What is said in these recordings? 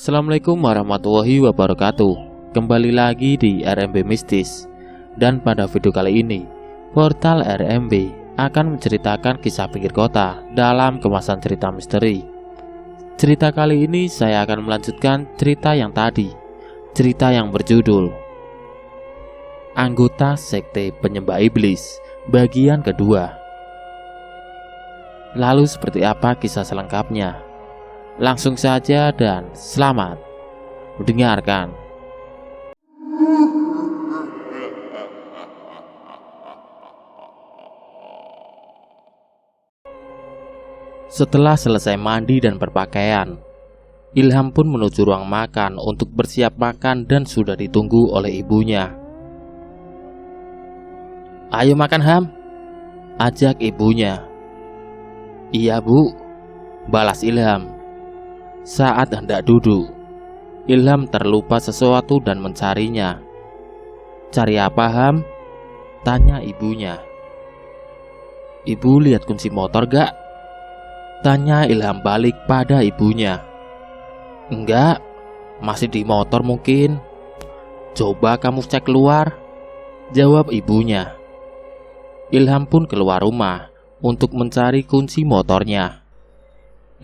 Assalamualaikum warahmatullahi wabarakatuh. Kembali lagi di RMB Mistis. Dan pada video kali ini, portal RMB akan menceritakan kisah pinggir kota dalam kemasan cerita misteri. Cerita kali ini saya akan melanjutkan cerita yang tadi. Cerita yang berjudul Anggota Sekte Penyembah Iblis, bagian kedua. Lalu seperti apa kisah selengkapnya? Langsung saja dan selamat mendengarkan. Setelah selesai mandi dan berpakaian, Ilham pun menuju ruang makan untuk bersiap makan dan sudah ditunggu oleh ibunya. "Ayo makan, Ham," ajak ibunya. "Iya, Bu," balas Ilham. Saat hendak duduk, Ilham terlupa sesuatu dan mencarinya. "Cari apa, Ham?" tanya ibunya. "Ibu lihat kunci motor gak?" tanya Ilham balik pada ibunya. "Enggak, masih di motor mungkin." "Coba kamu cek keluar," jawab ibunya. Ilham pun keluar rumah untuk mencari kunci motornya.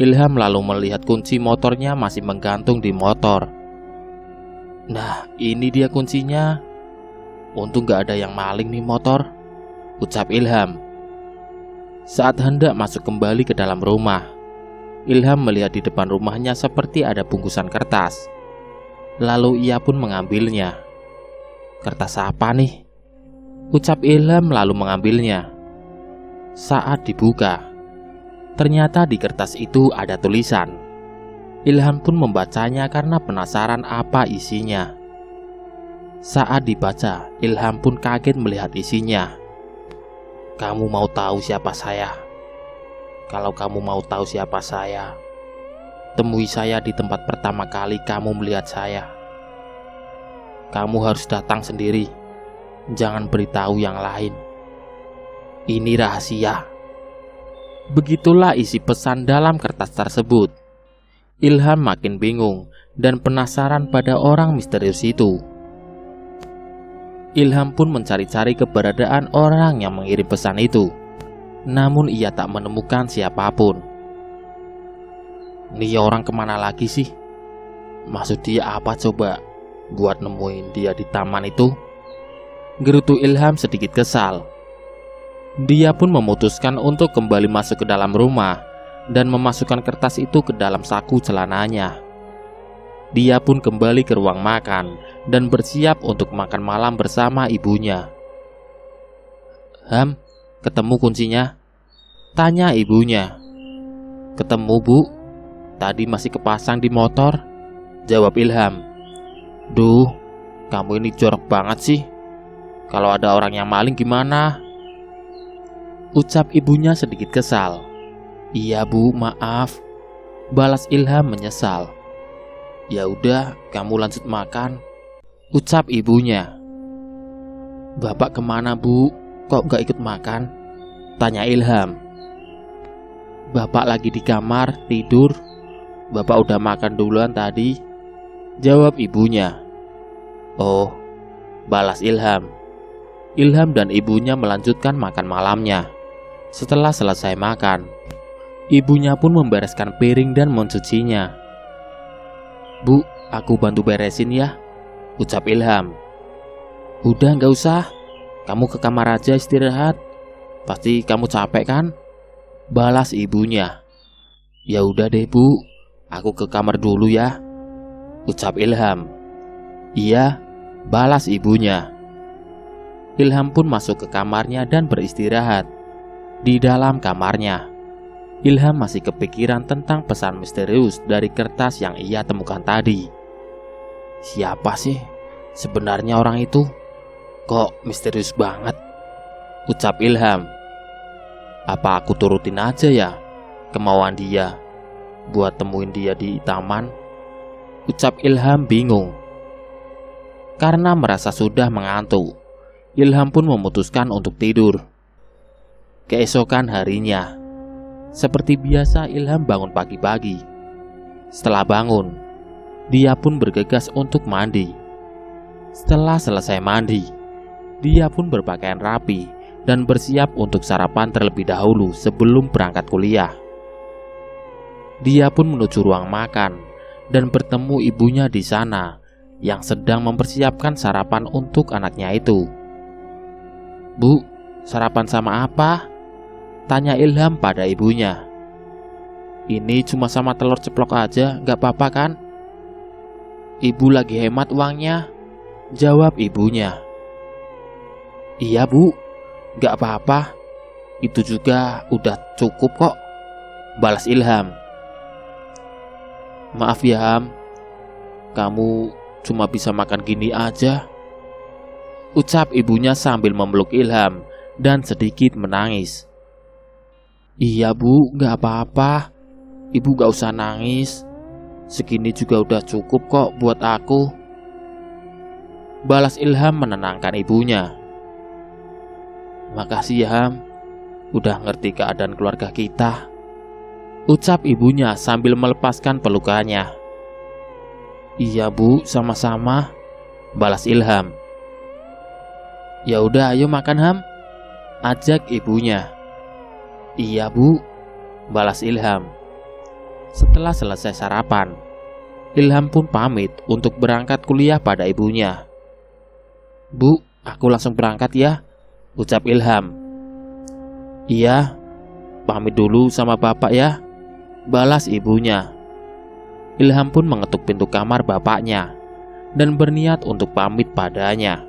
Ilham lalu melihat kunci motornya masih menggantung di motor. "Nah, ini dia kuncinya. Untung gak ada yang maling nih motor," ucap Ilham. Saat hendak masuk kembali ke dalam rumah, Ilham melihat di depan rumahnya seperti ada bungkusan kertas. Lalu ia pun mengambilnya. "Kertas apa nih?" ucap Ilham lalu mengambilnya. Saat dibuka, ternyata di kertas itu ada tulisan. Ilham pun membacanya karena penasaran apa isinya. Saat dibaca, Ilham pun kaget melihat isinya. "Kamu mau tahu siapa saya? Kalau kamu mau tahu siapa saya, temui saya di tempat pertama kali kamu melihat saya. Kamu harus datang sendiri. Jangan beritahu yang lain. Ini rahasia." Begitulah isi pesan dalam kertas tersebut. Ilham makin bingung dan penasaran pada orang misterius itu. Ilham pun mencari-cari keberadaan orang yang mengirim pesan itu. Namun ia tak menemukan siapapun. "Nih orang kemana lagi sih? Maksud dia apa coba buat nemuin dia di taman itu?" gerutu Ilham sedikit kesal. Dia pun memutuskan untuk kembali masuk ke dalam rumah dan memasukkan kertas itu ke dalam saku celananya. Dia pun kembali ke ruang makan dan bersiap untuk makan malam bersama ibunya. "Ham, ketemu kuncinya?" tanya ibunya. "Ketemu, Bu. Tadi masih kepasang di motor," jawab Ilham. "Duh, kamu ini jorok banget sih. Kalau ada orang yang maling gimana?" ucap ibunya sedikit kesal. "Iya, Bu, maaf," balas Ilham menyesal. "Ya udah, kamu lanjut makan," ucap ibunya. "Bapak kemana, Bu? Kok gak ikut makan?" tanya Ilham. "Bapak lagi di kamar, tidur. Bapak udah makan duluan tadi," jawab ibunya. "Oh," balas Ilham. Ilham dan ibunya melanjutkan makan malamnya. Setelah selesai makan, ibunya pun membereskan piring dan mencucinya. "Bu, aku bantu beresin ya," ucap Ilham. "Udah gak usah, kamu ke kamar aja istirahat. Pasti kamu capek kan?" balas ibunya. "Ya udah deh, Bu, aku ke kamar dulu ya," ucap Ilham. "Iya," balas ibunya. Ilham pun masuk ke kamarnya dan beristirahat. Di dalam kamarnya, Ilham masih kepikiran tentang pesan misterius dari kertas yang ia temukan tadi. Siapa sih sebenarnya orang itu? Kok misterius banget? Ucap Ilham. Apa aku turutin aja ya kemauan dia buat temuin dia di taman? Ucap Ilham bingung. Karena merasa sudah mengantuk, Ilham pun memutuskan untuk tidur. Keesokan harinya, seperti biasa Ilham bangun pagi-pagi. Setelah bangun, Dia pun bergegas untuk mandi. Setelah selesai mandi, dia pun berpakaian rapi dan bersiap untuk sarapan terlebih dahulu sebelum berangkat kuliah. Dia pun menuju ruang makan dan bertemu ibunya di sana yang sedang mempersiapkan sarapan untuk anaknya itu. "Bu, sarapan sama apa?" tanya Ilham pada ibunya. "Ini cuma sama telur ceplok aja, gak apa-apa kan?" "Ibu lagi hemat uangnya," jawab ibunya. "Iya bu, gak apa-apa, itu juga udah cukup kok," balas Ilham. "Maaf ya Ham, kamu cuma bisa makan gini aja," ucap ibunya sambil memeluk Ilham dan sedikit menangis. "Iya bu, gak apa-apa, ibu gak usah nangis, segini juga udah cukup kok buat aku," balas Ilham menenangkan ibunya. "Makasih ya Ham, udah ngerti keadaan keluarga kita," ucap ibunya sambil melepaskan pelukannya. "Iya bu, sama-sama," balas Ilham. "Ya udah ayo makan Ham," ajak ibunya. "Iya bu," balas Ilham. Setelah selesai sarapan, Ilham pun pamit untuk berangkat kuliah pada ibunya. "Bu, aku langsung berangkat ya," ucap Ilham. "Iya, pamit dulu sama bapak ya," balas ibunya. Ilham pun mengetuk pintu kamar bapaknya dan berniat untuk pamit padanya.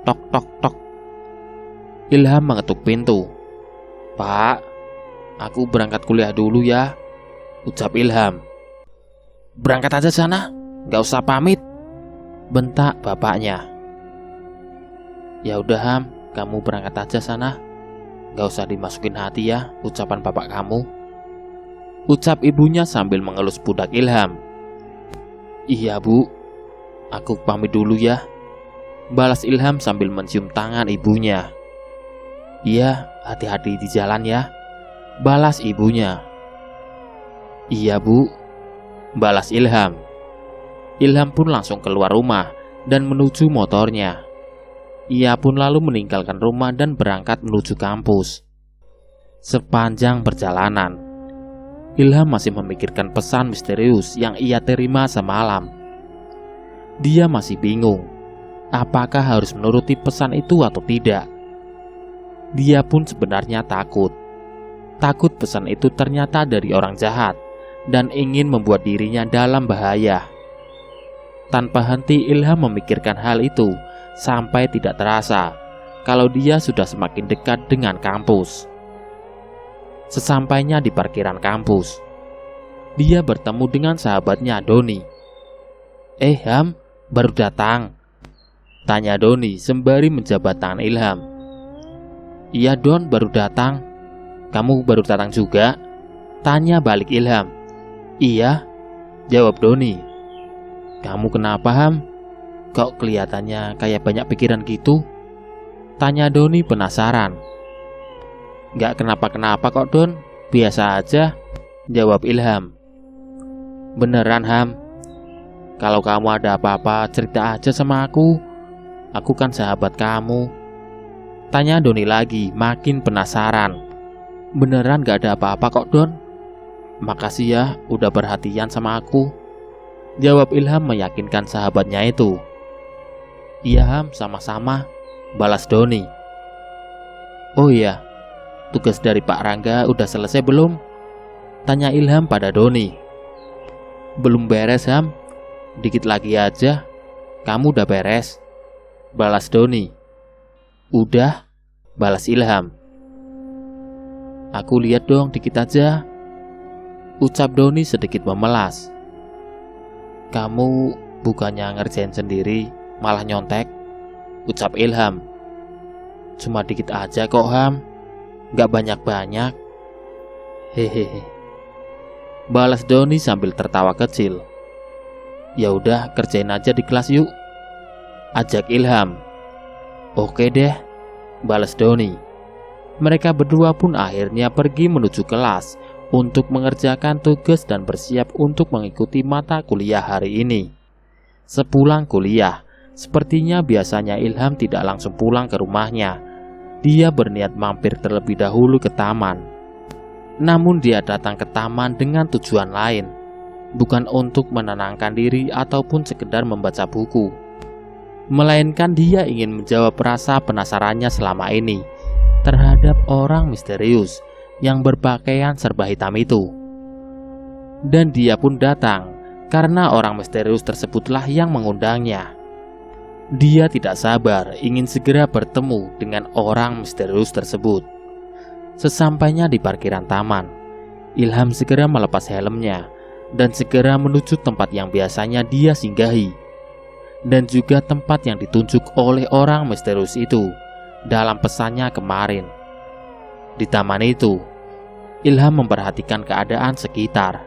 Tok tok tok. Ilham mengetuk pintu. "Pak, aku berangkat kuliah dulu ya," ucap Ilham. "Berangkat aja sana, gak usah pamit," bentak bapaknya. "Ya udah Ham, kamu berangkat aja sana, gak usah dimasukin hati ya ucapan bapak kamu," ucap ibunya sambil mengelus pundak Ilham. "Iya bu, aku pamit dulu ya," balas Ilham sambil mencium tangan ibunya. "Iya, hati-hati di jalan ya," balas ibunya. "Iya bu," balas Ilham. Ilham pun langsung keluar rumah dan menuju motornya. Ia pun lalu meninggalkan rumah dan berangkat menuju kampus. Sepanjang perjalanan, Ilham masih memikirkan pesan misterius yang ia terima semalam. Dia masih bingung, apakah harus menuruti pesan itu atau tidak. Dia pun sebenarnya takut pesan itu ternyata dari orang jahat dan ingin membuat dirinya dalam bahaya. Tanpa henti Ilham memikirkan hal itu sampai tidak terasa kalau dia sudah semakin dekat dengan kampus. Sesampainya di parkiran kampus, dia bertemu dengan sahabatnya Doni. Ham, baru datang?" tanya Doni sembari menjabat tangan Ilham. "Iya Don, baru datang. Kamu baru datang juga?" tanya balik Ilham. "Iya," jawab Doni. "Kamu kenapa Ham? Kok kelihatannya kayak banyak pikiran gitu?" tanya Doni penasaran. "Gak kenapa-kenapa kok Don, biasa aja," jawab Ilham. "Beneran Ham? Kalau kamu ada apa-apa cerita aja sama aku kan sahabat kamu," tanya Doni lagi makin penasaran. "Beneran gak ada apa-apa kok Don. Makasih ya udah perhatian sama aku," jawab Ilham meyakinkan sahabatnya itu. "Iya Ham, sama-sama," balas Doni. "Oh iya, tugas dari Pak Rangga udah selesai belum?" tanya Ilham pada Doni. "Belum beres Ham, dikit lagi aja. Kamu udah beres?" balas Doni. "Udah," balas Ilham. "Aku lihat dong dikit aja," ucap Doni sedikit memelas. "Kamu bukannya ngerjain sendiri malah nyontek," ucap Ilham. "Cuma dikit aja kok Ham, gak banyak-banyak." "Hehehe," balas Doni sambil tertawa kecil. "Ya udah kerjain aja di kelas yuk," ajak Ilham. "Oke deh," balas Doni. Mereka berdua pun akhirnya pergi menuju kelas untuk mengerjakan tugas dan bersiap untuk mengikuti mata kuliah hari ini. Sepulang kuliah, sepertinya biasanya Ilham tidak langsung pulang ke rumahnya. Dia berniat mampir terlebih dahulu ke taman. Namun dia datang ke taman dengan tujuan lain, bukan untuk menenangkan diri ataupun sekedar membaca buku, melainkan dia ingin menjawab rasa penasarannya selama ini terhadap orang misterius yang berpakaian serba hitam itu. Dan dia pun datang karena orang misterius tersebutlah yang mengundangnya. Dia tidak sabar ingin segera bertemu dengan orang misterius tersebut. Sesampainya di parkiran taman, Ilham segera melepas helmnya dan segera menuju tempat yang biasanya dia singgahi, dan juga tempat yang ditunjuk oleh orang misterius itu dalam pesannya kemarin. Di taman itu, Ilham memperhatikan keadaan sekitar.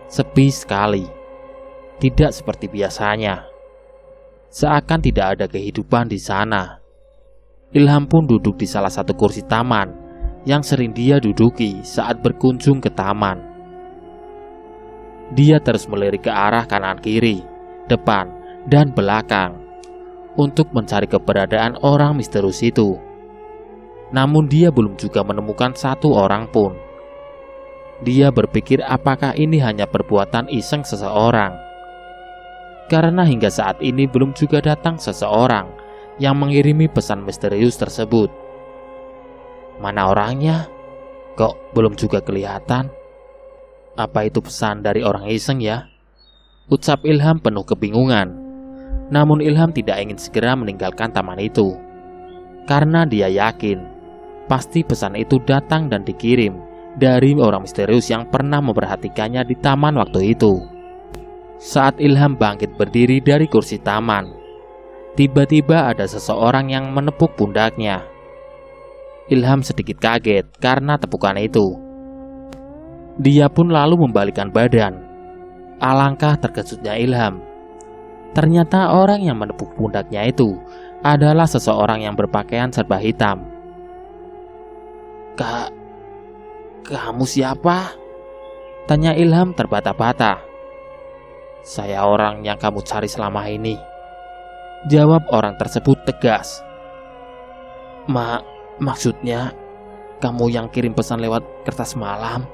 Sepi sekali, tidak seperti biasanya. Seakan tidak ada kehidupan di sana. Ilham pun duduk di salah satu kursi taman yang sering dia duduki saat berkunjung ke taman. Dia terus melirik ke arah kanan kiri, depan, dan belakang untuk mencari keberadaan orang misterius itu. Namun dia belum juga menemukan satu orang pun. Dia berpikir apakah ini hanya perbuatan iseng seseorang, karena hingga saat ini belum juga datang seseorang yang mengirimi pesan misterius tersebut. Mana orangnya? Kok belum juga kelihatan? Apa itu pesan dari orang iseng ya? Ucap Ilham penuh kebingungan. Namun Ilham tidak ingin segera meninggalkan taman itu, karena dia yakin pasti pesan itu datang dan dikirim dari orang misterius yang pernah memperhatikannya di taman waktu itu. Saat Ilham bangkit berdiri dari kursi taman, tiba-tiba ada seseorang yang menepuk pundaknya. Ilham sedikit kaget karena tepukan itu. Dia pun lalu membalikkan badan. Alangkah terkejutnya Ilham. Ternyata orang yang menepuk pundaknya itu adalah seseorang yang berpakaian serba hitam. Kamu siapa?" tanya Ilham terbata-bata. "Saya orang yang kamu cari selama ini," jawab orang tersebut tegas. Maksudnya kamu yang kirim pesan lewat kertas malam?"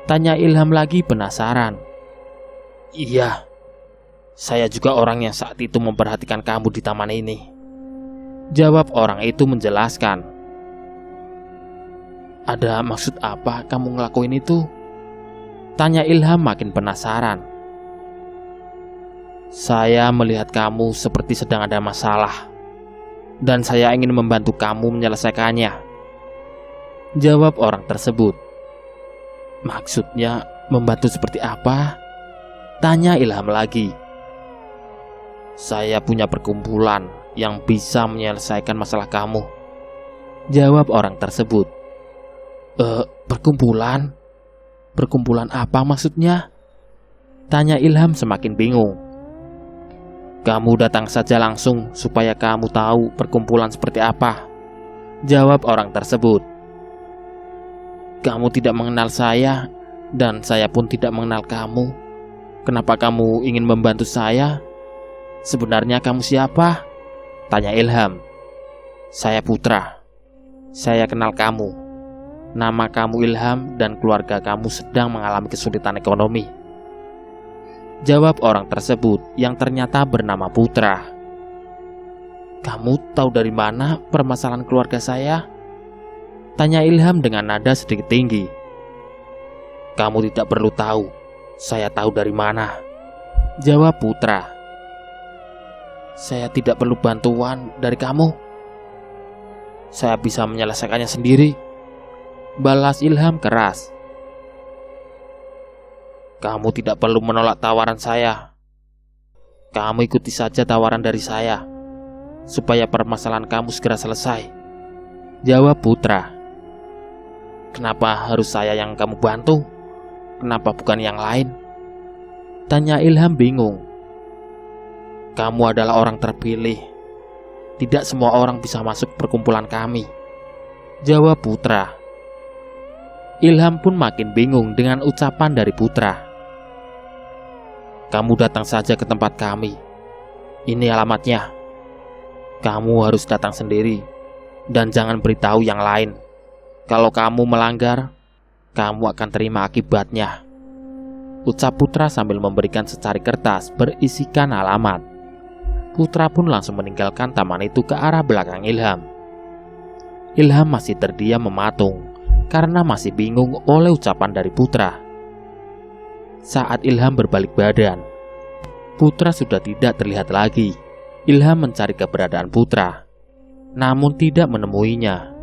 tanya Ilham lagi penasaran. "Iya, saya juga orang yang saat itu memperhatikan kamu di taman ini," jawab orang itu menjelaskan. "Ada maksud apa kamu ngelakuin itu?" tanya Ilham makin penasaran. "Saya melihat kamu seperti sedang ada masalah, dan saya ingin membantu kamu menyelesaikannya," jawab orang tersebut. "Maksudnya membantu seperti apa?" tanya Ilham lagi. "Saya punya perkumpulan yang bisa menyelesaikan masalah kamu," jawab orang tersebut. Perkumpulan? Perkumpulan apa maksudnya?" tanya Ilham semakin bingung. "Kamu datang saja langsung supaya kamu tahu perkumpulan seperti apa," jawab orang tersebut. "Kamu tidak mengenal saya, dan saya pun tidak mengenal kamu. Kenapa kamu ingin membantu saya? Sebenarnya kamu siapa?" tanya Ilham. "Saya Putra. Saya kenal kamu. Nama kamu Ilham dan keluarga kamu sedang mengalami kesulitan ekonomi," jawab orang tersebut yang ternyata bernama Putra. "Kamu tahu dari mana permasalahan keluarga saya?" tanya Ilham dengan nada sedikit tinggi. "Kamu tidak perlu tahu, saya tahu dari mana," jawab Putra. "Saya tidak perlu bantuan dari kamu. Saya bisa menyelesaikannya sendiri," balas Ilham keras. "Kamu tidak perlu menolak tawaran saya. Kamu ikuti saja tawaran dari saya, supaya permasalahan kamu segera selesai," jawab Putra. "Kenapa harus saya yang kamu bantu? Kenapa bukan yang lain?" tanya Ilham bingung. "Kamu adalah orang terpilih. Tidak semua orang bisa masuk perkumpulan kami," jawab Putra. Ilham pun makin bingung dengan ucapan dari putra. "Kamu datang saja ke tempat kami. Ini alamatnya. Kamu harus datang sendiri dan jangan beritahu yang lain. Kalau kamu melanggar, kamu akan terima akibatnya," ucap putra sambil memberikan secari kertas berisikan alamat. Putra pun langsung meninggalkan taman itu ke arah belakang Ilham. Ilham masih terdiam mematung karena masih bingung oleh ucapan dari putra. Saat Ilham berbalik badan, putra sudah tidak terlihat lagi. Ilham mencari keberadaan putra, namun tidak menemuinya.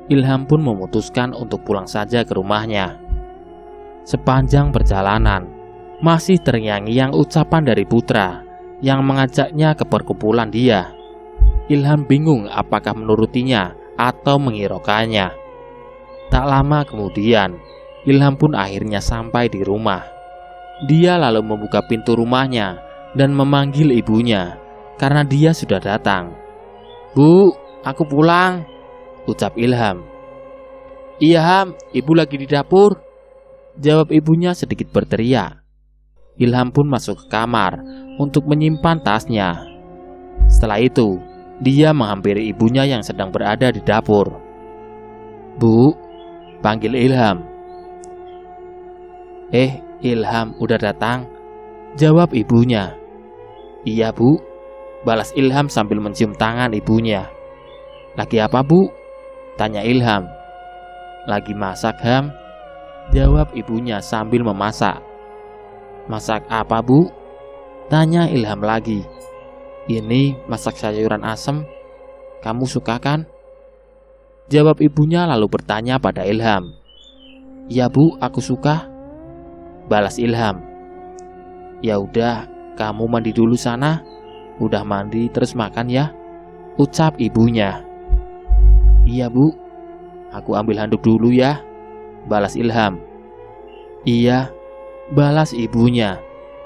Ilham pun memutuskan untuk pulang saja ke rumahnya. Sepanjang perjalanan, masih terngiang-ngiang ucapan dari putra yang mengajaknya ke perkumpulan dia. Ilham bingung apakah menurutinya atau menghiraukannya. Tak lama kemudian, Ilham pun akhirnya sampai di rumah. Dia lalu membuka pintu rumahnya dan memanggil ibunya karena dia sudah datang. "Bu, aku pulang," ucap Ilham. "Iya Ham, ibu lagi di dapur," jawab ibunya sedikit berteriak. Ilham pun masuk ke kamar untuk menyimpan tasnya. Setelah itu, dia menghampiri ibunya yang sedang berada di dapur. "Bu," panggil Ilham. Ilham udah datang," jawab ibunya. "Iya Bu," balas Ilham sambil mencium tangan ibunya. "Lagi apa Bu?" tanya Ilham. "Lagi masak Ham," jawab ibunya sambil memasak. "Masak apa Bu?" tanya Ilham lagi. "Ini masak sayuran asem. Kamu suka kan?" jawab ibunya lalu bertanya pada Ilham. "Ya Bu, aku suka," balas Ilham. "Ya udah, kamu mandi dulu sana. Udah mandi terus makan ya," ucap ibunya. "Iya Bu, aku ambil handuk dulu ya," balas Ilham. "Iya," balas ibunya.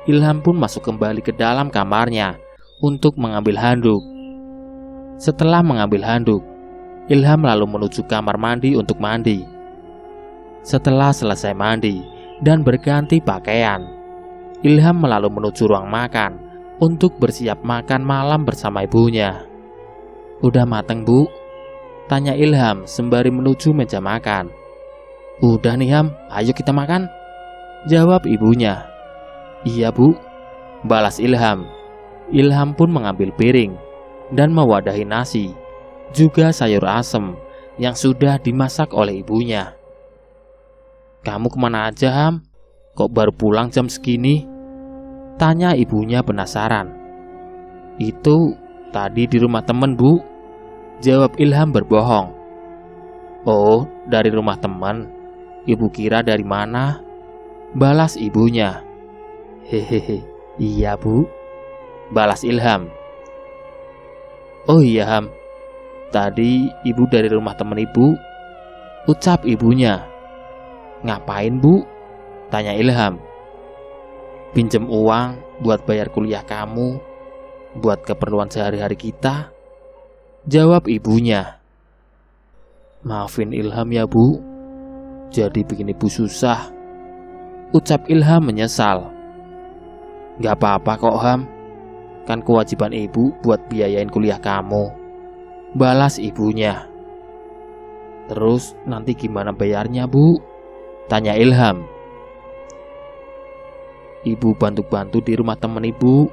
Ilham pun masuk kembali ke dalam kamarnya untuk mengambil handuk. Setelah mengambil handuk, Ilham lalu menuju kamar mandi untuk mandi. Setelah selesai mandi dan berganti pakaian, Ilham lalu menuju ruang makan untuk bersiap makan malam bersama ibunya. "Udah mateng Bu?" tanya Ilham sembari menuju meja makan. "Udah nih Ham, ayo kita makan," jawab ibunya. "Iya Bu," balas Ilham. Ilham pun mengambil piring dan mewadahi nasi, juga sayur asem yang sudah dimasak oleh ibunya. "Kamu kemana aja Ham? Kok baru pulang jam segini?" tanya ibunya penasaran. "Itu tadi di rumah temen Bu," jawab Ilham berbohong. "Oh, dari rumah teman? Ibu kira dari mana?" balas ibunya. "Hehehe, iya Bu," balas Ilham. "Oh iya Ham, tadi ibu dari rumah teman ibu," ucap ibunya. "Ngapain Bu?" tanya Ilham. "Pinjem uang buat bayar kuliah kamu, buat keperluan sehari-hari kita," jawab ibunya. "Maafin Ilham ya Bu, jadi bikin ibu susah," ucap Ilham menyesal. "Gak apa-apa kok Ham, kan kewajiban ibu buat biayain kuliah kamu," balas ibunya. "Terus nanti gimana bayarnya Bu?" tanya Ilham. "Ibu bantu-bantu di rumah temen ibu,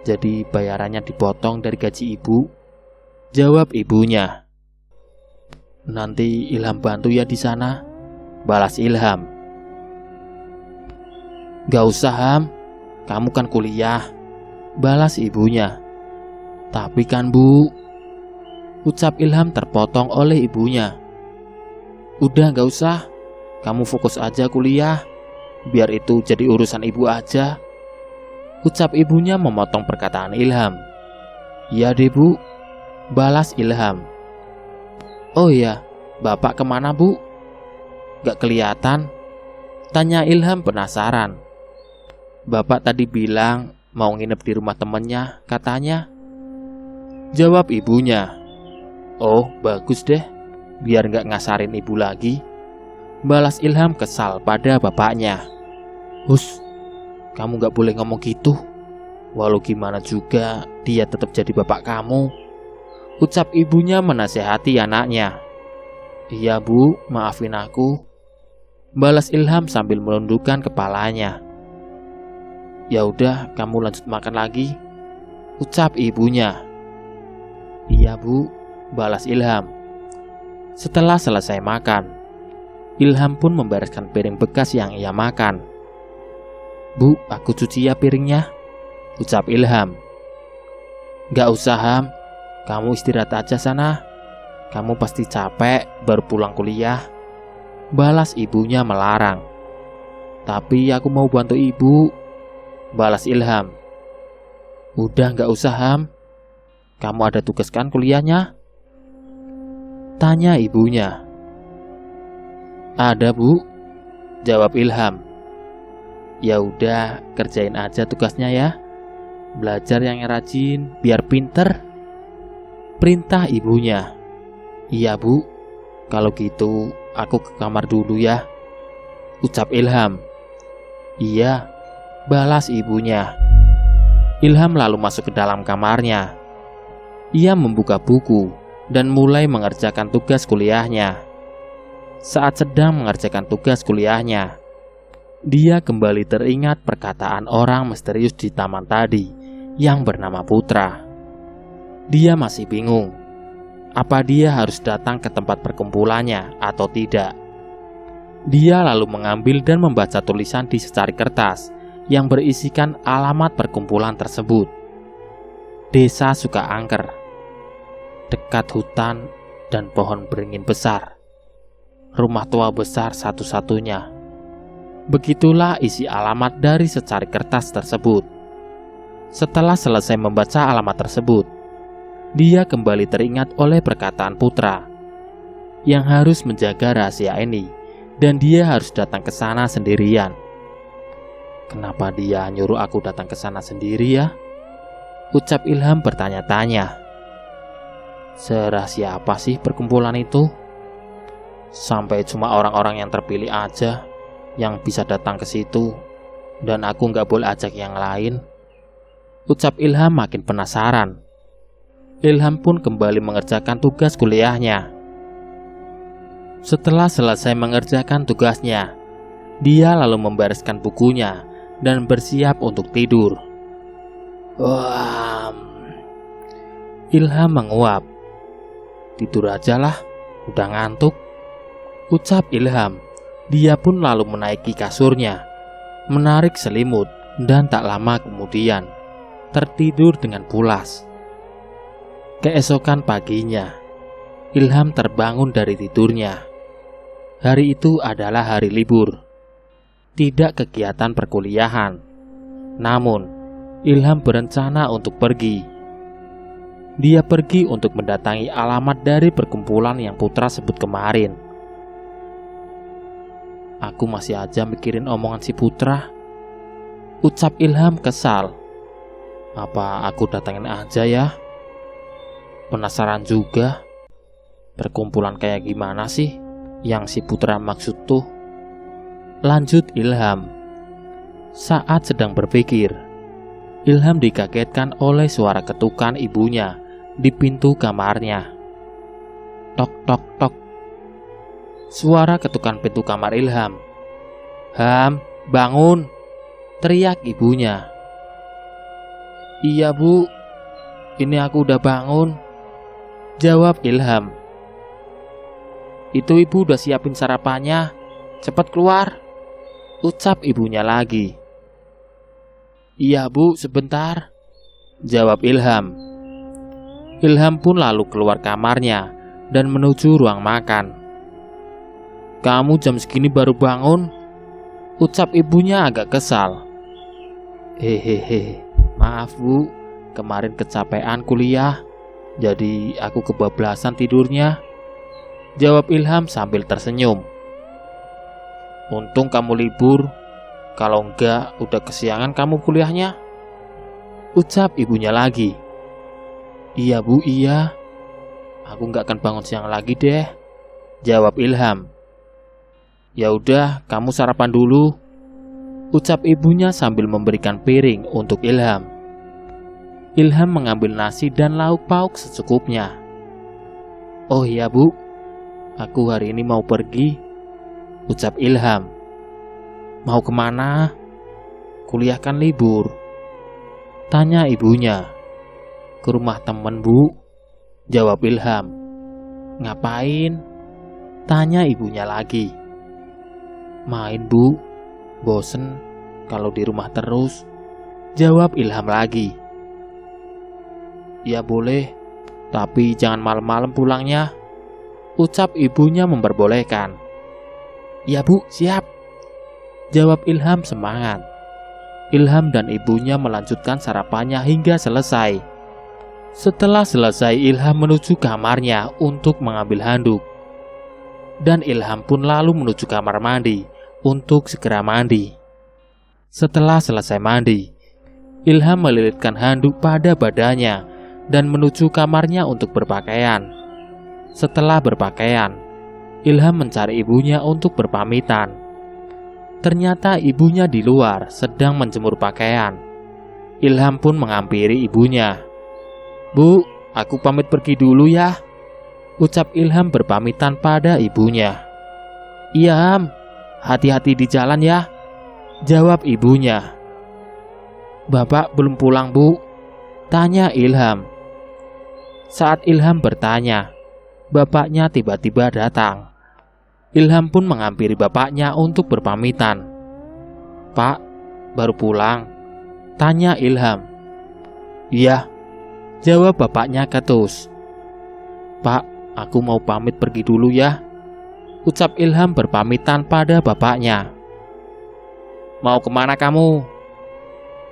jadi bayarannya dipotong dari gaji ibu," jawab ibunya. "Nanti Ilham bantu ya di sana," balas Ilham. "Gak usah Ham, kamu kan kuliah," balas ibunya. "Tapi kan Bu," ucap Ilham terpotong oleh ibunya. "Udah gak usah, kamu fokus aja kuliah, biar itu jadi urusan ibu aja," ucap ibunya memotong perkataan Ilham. "Iya deh Bu," balas Ilham. "Oh iya, Bapak kemana Bu? Gak kelihatan," tanya Ilham penasaran. "Bapak tadi bilang mau nginep di rumah temennya katanya," jawab ibunya. "Oh bagus deh, biar gak ngasarin ibu lagi," Balas Ilham kesal pada bapaknya. "Hus, kamu gak boleh ngomong gitu. Walau gimana juga dia tetap jadi bapak kamu," ucap ibunya menasehati anaknya. "Iya bu, maafin aku," balas Ilham sambil menundukkan kepalanya. "Ya udah, kamu lanjut makan lagi," ucap ibunya. "Iya bu," balas Ilham. Setelah selesai makan, Ilham pun membereskan piring bekas yang ia makan. "Bu, aku cuci ya piringnya," ucap Ilham. "Gak usah Ham, kamu istirahat aja sana. Kamu pasti capek baru pulang kuliah," balas ibunya melarang. "Tapi aku mau bantu ibu," balas Ilham. "Udah gak usah Ham, kamu ada tugas kan kuliahnya?" tanya ibunya. "Ada bu," jawab Ilham. "Ya udah, kerjain aja tugasnya ya. Belajar yang rajin biar pinter," perintah ibunya. "Iya bu, kalau gitu aku ke kamar dulu ya," ucap Ilham. "Iya," balas ibunya. Ilham lalu masuk ke dalam kamarnya. Ia membuka buku dan mulai mengerjakan tugas kuliahnya. Saat sedang mengerjakan tugas kuliahnya, dia kembali teringat perkataan orang misterius di taman tadi yang bernama Putra. Dia masih bingung, apa dia harus datang ke tempat perkumpulannya atau tidak. Dia lalu mengambil dan membaca tulisan di secari kertas yang berisikan alamat perkumpulan tersebut. Desa Sukaangker, dekat hutan dan pohon beringin besar. Rumah tua besar satu-satunya. Begitulah isi alamat dari secari kertas tersebut. Setelah selesai membaca alamat tersebut, dia kembali teringat oleh perkataan Putra yang harus menjaga rahasia ini, dan dia harus datang ke sana sendirian. "Kenapa dia nyuruh aku datang ke sana sendiri ya?" ucap Ilham bertanya-tanya. Serahasia apa sih perkumpulan itu? Sampai cuma orang-orang yang terpilih aja yang bisa datang ke situ, dan aku gak boleh ajak yang lain, ucap Ilham makin penasaran. Ilham pun kembali mengerjakan tugas kuliahnya. Setelah selesai mengerjakan tugasnya, dia lalu membereskan bukunya dan bersiap untuk tidur. Wah, Ilham menguap. "Tidur aja lah, udah ngantuk," ucap Ilham. Dia pun lalu menaiki kasurnya, menarik selimut, dan tak lama kemudian tertidur dengan pulas. Keesokan paginya, Ilham terbangun dari tidurnya. Hari itu adalah hari libur, tidak kegiatan perkuliahan. Namun, Ilham berencana untuk pergi. Dia pergi untuk mendatangi alamat dari perkumpulan yang Putra sebut kemarin. "Aku masih aja mikirin omongan si Putra," ucap Ilham kesal. "Apa aku datangin aja ya? Penasaran juga, perkumpulan kayak gimana sih yang si Putra maksud tuh?" lanjut Ilham. Saat sedang berpikir, Ilham dikagetkan oleh suara ketukan ibunya di pintu kamarnya. Tok tok tok. Suara ketukan pintu kamar Ilham. "Ham, bangun!" teriak ibunya. "Iya bu, ini aku udah bangun," jawab Ilham. "Itu ibu udah siapin sarapannya, cepat keluar," ucap ibunya lagi. "Iya bu, sebentar," jawab Ilham. Ilham pun lalu keluar kamarnya dan menuju ruang makan. "Kamu jam segini baru bangun?" ucap ibunya agak kesal. "Hehehe, maaf bu, kemarin kecapean kuliah, jadi aku kebablasan tidurnya," jawab Ilham sambil tersenyum. "Untung kamu libur, kalau enggak udah kesiangan kamu kuliahnya," ucap ibunya lagi. "Iya bu, iya. Aku gak akan bangun siang lagi deh," jawab Ilham. Ya udah, kamu sarapan dulu, ucap ibunya sambil memberikan piring untuk Ilham. Ilham mengambil nasi dan lauk pauk secukupnya. Oh iya bu, aku hari ini mau pergi, ucap Ilham. Mau kemana? Kuliah kan libur, tanya ibunya. Ke rumah temen bu, jawab Ilham. Ngapain? Tanya ibunya lagi. Main bu, bosen kalau di rumah terus, jawab Ilham lagi. Ya boleh, tapi jangan malam-malam pulangnya, ucap ibunya memperbolehkan. Ya bu, siap, jawab Ilham semangat. Ilham dan ibunya melanjutkan sarapannya hingga selesai. Setelah selesai, Ilham menuju kamarnya untuk mengambil handuk. Dan Ilham pun lalu menuju kamar mandi untuk segera mandi. Setelah selesai mandi, Ilham melilitkan handuk pada badannya dan menuju kamarnya untuk berpakaian. Setelah berpakaian, Ilham mencari ibunya untuk berpamitan. Ternyata ibunya di luar sedang menjemur pakaian. Ilham pun menghampiri ibunya. Bu, aku pamit pergi dulu ya, ucap Ilham berpamitan pada ibunya. Iya Ham, hati-hati di jalan ya, jawab ibunya. Bapak belum pulang bu, tanya Ilham. Saat Ilham bertanya, bapaknya tiba-tiba datang. Ilham pun menghampiri bapaknya untuk berpamitan. Pak, baru pulang, tanya Ilham. Iya, jawab bapaknya ketus. Pak, aku mau pamit pergi dulu ya, ucap Ilham berpamitan pada bapaknya. Mau kemana kamu?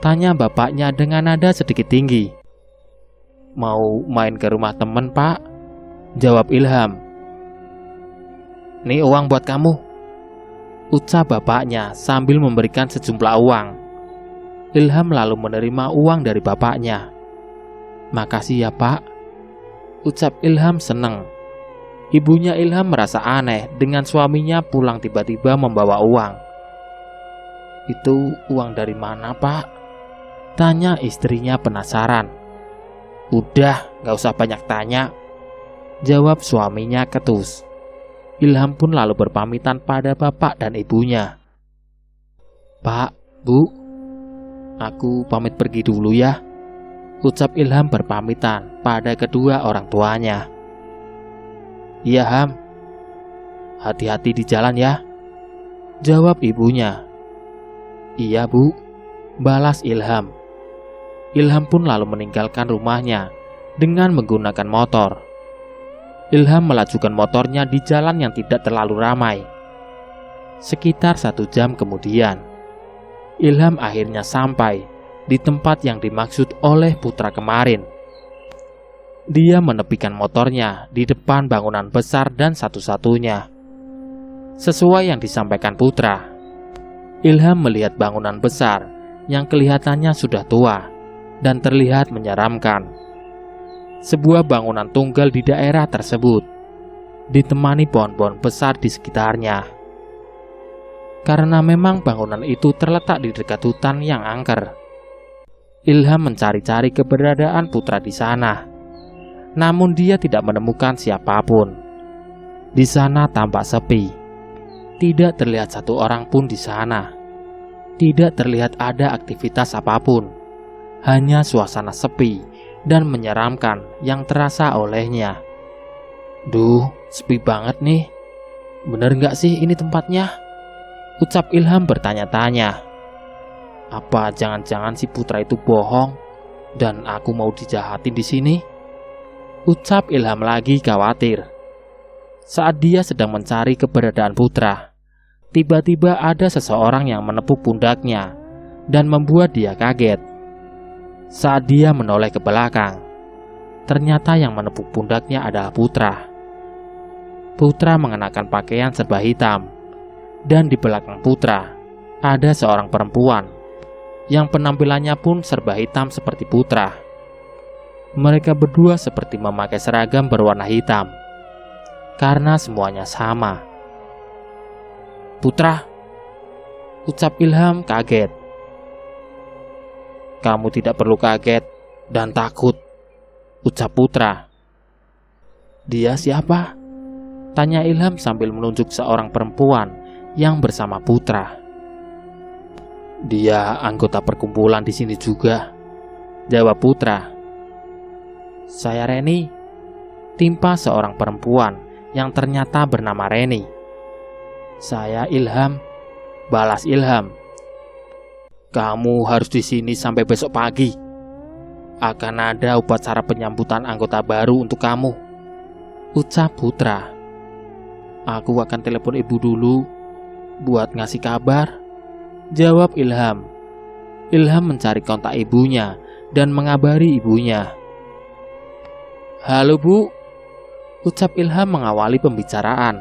Tanya bapaknya dengan nada sedikit tinggi. Mau main ke rumah temen pak, jawab Ilham. Nih uang buat kamu, ucap bapaknya sambil memberikan sejumlah uang. Ilham lalu menerima uang dari bapaknya. Makasih ya pak, ucap Ilham senang. Ibunya Ilham merasa aneh dengan suaminya pulang tiba-tiba membawa uang. Itu uang dari mana pak? Tanya istrinya penasaran. Udah, gak usah banyak tanya, jawab suaminya ketus. Ilham pun lalu berpamitan pada bapak dan ibunya. Pak, bu, aku pamit pergi dulu ya, ucap Ilham berpamitan pada kedua orang tuanya. Iya Ham, hati-hati di jalan ya, jawab ibunya. Iya bu, balas Ilham. Ilham pun lalu meninggalkan rumahnya dengan menggunakan motor. Ilham melajukan motornya di jalan yang tidak terlalu ramai. Sekitar 1 jam kemudian, Ilham akhirnya sampai di tempat yang dimaksud oleh putra kemarin. Dia menepikan motornya di depan bangunan besar dan satu-satunya. Sesuai yang disampaikan putra, Ilham melihat bangunan besar yang kelihatannya sudah tua dan terlihat menyeramkan. Sebuah bangunan tunggal di daerah tersebut, ditemani pohon-pohon besar di sekitarnya. Karena memang bangunan itu terletak di dekat hutan yang angker, Ilham mencari-cari keberadaan putra di sana. Namun dia tidak menemukan siapapun. Di sana tampak sepi. Tidak terlihat satu orang pun di sana. Tidak terlihat ada aktivitas apapun. Hanya suasana sepi dan menyeramkan yang terasa olehnya. Duh, sepi banget nih. Bener gak sih ini tempatnya? Ucap Ilham bertanya-tanya. Apa jangan-jangan si putra itu bohong dan aku mau dijahatin di sini? Ucap Ilham lagi khawatir. Saat dia sedang mencari keberadaan putra, tiba-tiba ada seseorang yang menepuk pundaknya dan membuat dia kaget. Saat dia menoleh ke belakang, ternyata yang menepuk pundaknya adalah putra. Putra mengenakan pakaian serba hitam, dan di belakang putra ada seorang perempuan yang penampilannya pun serba hitam seperti putra. Mereka berdua seperti memakai seragam berwarna hitam, karena semuanya sama. "Putra," ucap Ilham kaget. "Kamu tidak perlu kaget dan takut," ucap Putra. "Dia siapa?" tanya Ilham sambil menunjuk seorang perempuan yang bersama Putra. "Dia anggota perkumpulan di sini juga," jawab Putra. "Saya Reni," timpa seorang perempuan yang ternyata bernama Reni. "Saya Ilham," balas Ilham. "Kamu harus di sini sampai besok pagi. Akan ada upacara penyambutan anggota baru untuk kamu," ucap Putra. "Aku akan telepon ibu dulu buat ngasih kabar," jawab Ilham. Ilham mencari kontak ibunya dan mengabari ibunya. "Halo Bu," ucap Ilham mengawali pembicaraan.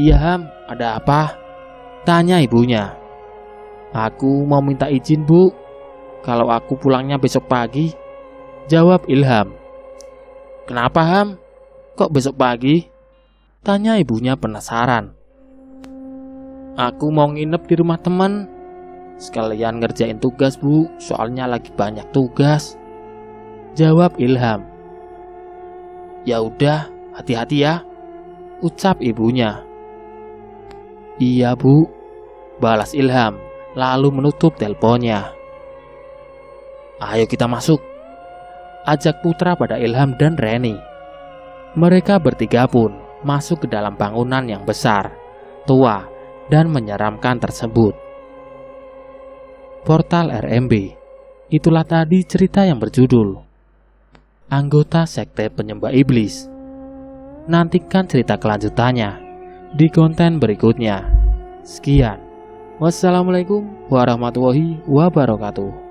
"Iya Ham, ada apa?" tanya ibunya. "Aku mau minta izin Bu, kalau aku pulangnya besok pagi," jawab Ilham. "Kenapa Ham? Kok besok pagi?" tanya ibunya penasaran. "Aku mau nginep di rumah teman, sekalian ngerjain tugas Bu, soalnya lagi banyak tugas," jawab Ilham. "Ya udah, hati-hati ya," ucap ibunya. "Iya Bu," balas Ilham, lalu menutup teleponnya. "Ayo kita masuk," ajak Putra pada Ilham dan Reni. Mereka bertiga pun masuk ke dalam bangunan yang besar, tua, dan menyeramkan tersebut. Portal RMB. Itulah tadi cerita yang berjudul Anggota Sekte Penyembah Iblis. Nantikan cerita kelanjutannya di konten berikutnya. Sekian. Wassalamualaikum warahmatullahi wabarakatuh.